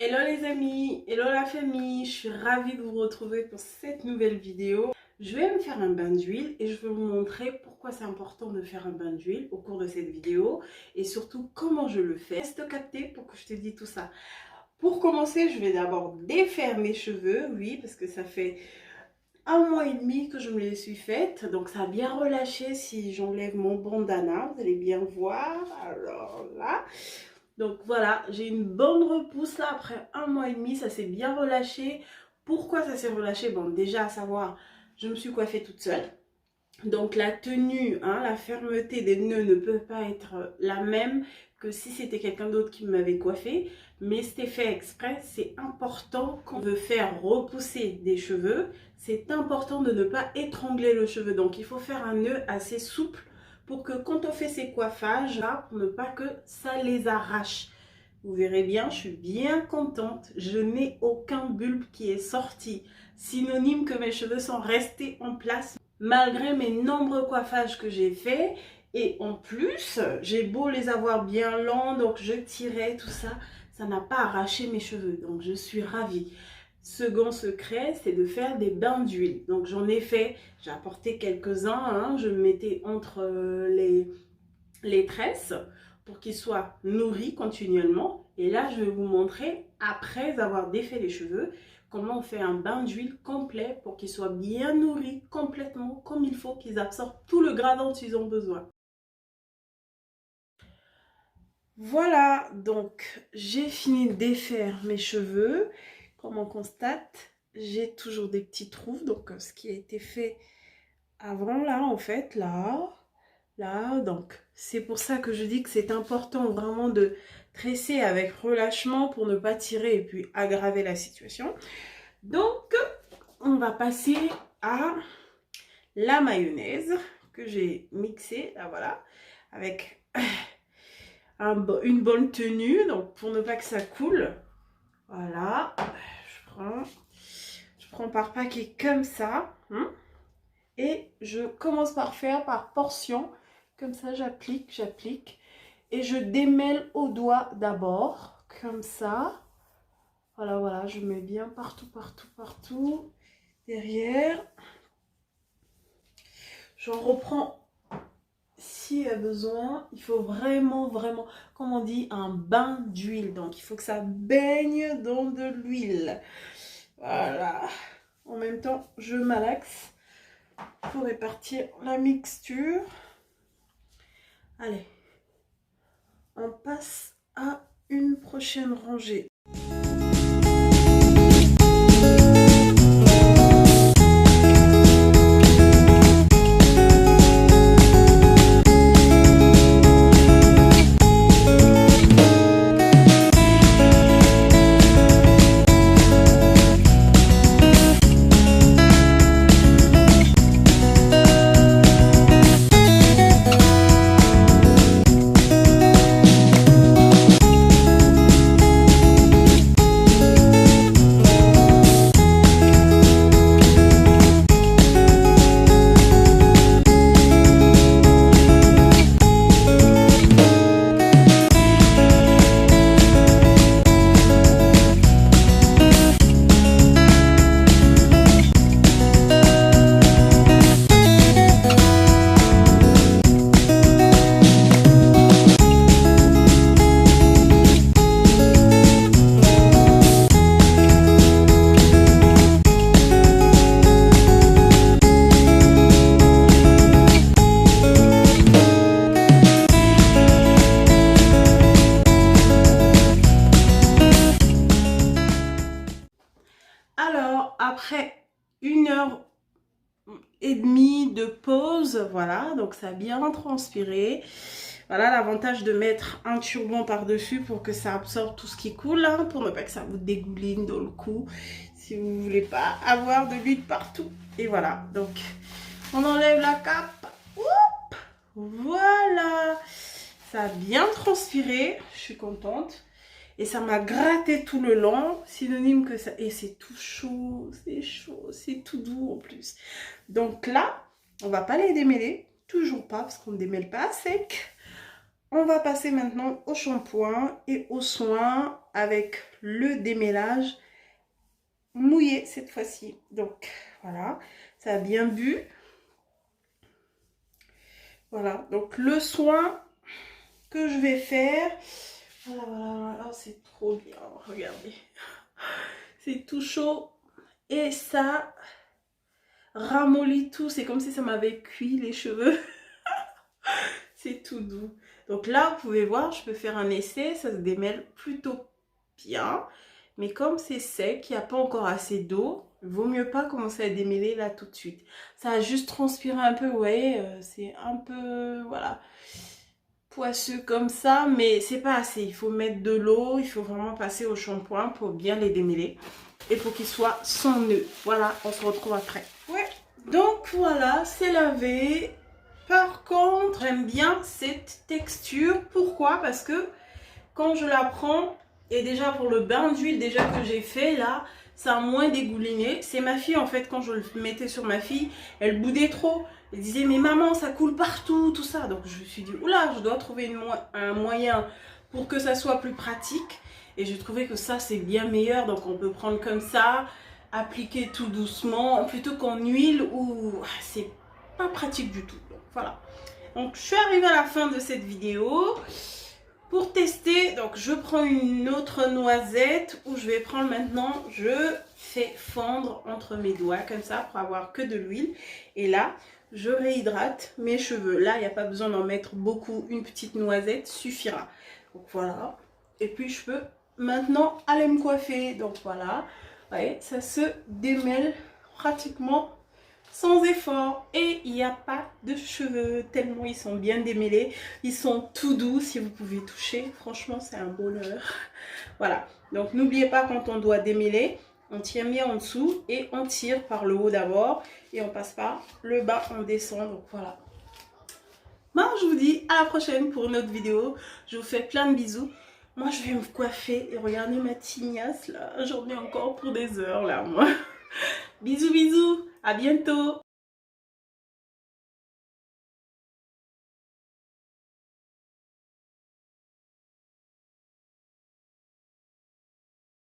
Hello les amis, hello la famille, je suis ravie de vous retrouver pour cette nouvelle vidéo. Je vais me faire un bain d'huile et je vais vous montrer pourquoi c'est important de faire un bain d'huile au cours de cette vidéo et surtout comment je le fais. Reste capté pour que je te dise tout ça. Pour commencer, je vais d'abord défaire mes cheveux, oui, parce que ça fait 1 mois et demi que je me les suis faites, donc ça a bien relâché si j'enlève mon bandana, vous allez bien voir. Alors là... Donc voilà, j'ai une bonne repousse là après 1 mois et demi, ça s'est bien relâché. Pourquoi ça s'est relâché? Bon, déjà à savoir, je me suis coiffée toute seule. Donc la tenue, hein, la fermeté des nœuds ne peut pas être la même que si c'était quelqu'un d'autre qui m'avait coiffée. Mais c'était fait exprès, c'est important quand on veut faire repousser des cheveux. C'est important de ne pas étrangler le cheveu. Donc il faut faire un nœud assez souple pour que quand on fait ces coiffages, là, pour ne pas que ça les arrache. Vous verrez bien, je suis bien contente. Je n'ai aucun bulbe qui est sorti. Synonyme que mes cheveux sont restés en place malgré mes nombreux coiffages que j'ai faits. Et en plus, j'ai beau les avoir bien longs, donc je tirais tout ça, ça n'a pas arraché mes cheveux. Donc je suis ravie. Second secret, c'est de faire des bains d'huile. Donc j'en ai fait, j'ai apporté quelques-uns, hein, je me mettais entre les tresses pour qu'ils soient nourris continuellement. Et là, je vais vous montrer, après avoir défait les cheveux, comment on fait un bain d'huile complet pour qu'ils soient bien nourris complètement comme il faut, qu'ils absorbent tout le gras dont ils ont besoin. Voilà, donc j'ai fini de défaire mes cheveux. Comme on constate, j'ai toujours des petits trous. Donc ce qui a été fait avant là, en fait, là, donc c'est pour ça que je dis que c'est important vraiment de tresser avec relâchement pour ne pas tirer et puis aggraver la situation. Donc on va passer à la mayonnaise que j'ai mixée, là voilà, avec une bonne tenue, donc pour ne pas que ça coule. Voilà, je prends par paquet comme ça, hein, et je commence par faire par portion. Comme ça, j'applique. Et je démêle au doigt d'abord. Comme ça. Voilà, je mets bien partout. Derrière. J'en reprends s'il y a besoin. Il faut vraiment, comme on dit, un bain d'huile. Donc, il faut que ça baigne dans de l'huile. Voilà. En même temps, je malaxe pour répartir la mixture. Allez, on passe à une prochaine rangée. Alors, après 1 heure et demie de pause, voilà, donc ça a bien transpiré. Voilà l'avantage de mettre un turban par-dessus pour que ça absorbe tout ce qui coule, hein, pour ne pas que ça vous dégouline dans le cou, si vous ne voulez pas avoir de l'huile partout. Et voilà, donc on enlève la cape. Oup, voilà, ça a bien transpiré, je suis contente. Et ça m'a gratté tout le long, synonyme que ça... Et c'est tout chaud, c'est tout doux en plus. Donc là, on va pas les démêler, toujours pas, parce qu'on ne démêle pas à sec. On va passer maintenant au shampoing et au soin avec le démêlage mouillé cette fois-ci. Donc voilà, ça a bien bu. Voilà, donc le soin que je vais faire, voilà, c'est trop bien, regardez. C'est tout chaud et ça ramollit tout, c'est comme si ça m'avait cuit les cheveux. C'est tout doux. Donc là, vous pouvez voir, je peux faire un essai, ça se démêle plutôt bien. Mais comme c'est sec, il n'y a pas encore assez d'eau, il vaut mieux pas commencer à démêler là tout de suite. Ça a juste transpiré un peu, vous voyez, c'est un peu, voilà, poisseux comme ça, mais c'est pas assez. Il faut mettre de l'eau, il faut vraiment passer au shampoing pour bien les démêler et pour qu'ils soient sans nœud. Voilà, on se retrouve après. Ouais, donc voilà, c'est lavé. Par contre, j'aime bien cette texture. Pourquoi? Parce que quand je la prends, et déjà pour le bain d'huile déjà que j'ai fait là, ça a moins dégouliné. C'est ma fille en fait, quand je le mettais sur ma fille, elle boudait trop. Elle disait mais maman ça coule partout, tout ça. Donc je me suis dit oula, je dois trouver un moyen pour que ça soit plus pratique. Et j'ai trouvé que ça c'est bien meilleur. Donc on peut prendre comme ça, appliquer tout doucement, plutôt qu'en huile où c'est pas pratique du tout. Donc voilà. Donc je suis arrivée à la fin de cette vidéo. Pour tester, donc je prends une autre noisette où je vais prendre maintenant, je fais fondre entre mes doigts comme ça pour avoir que de l'huile. Et là, je réhydrate mes cheveux. Là, il n'y a pas besoin d'en mettre beaucoup, une petite noisette suffira. Donc voilà. Et puis je peux maintenant aller me coiffer. Donc voilà, vous voyez, ça se démêle pratiquement sans effort et il n'y a pas de cheveux tellement ils sont bien démêlés, ils sont tout doux. Si vous pouvez toucher, franchement c'est un bonheur. Voilà, donc n'oubliez pas, quand on doit démêler, on tient bien en dessous et on tire par le haut d'abord et on passe par le bas, on descend. Donc voilà, moi je vous dis à la prochaine pour une autre vidéo. Je vous fais plein de bisous. Moi je vais me coiffer et regardez ma tignasse là, j'en ai encore pour des heures là moi. Bisous bisous, à bientôt.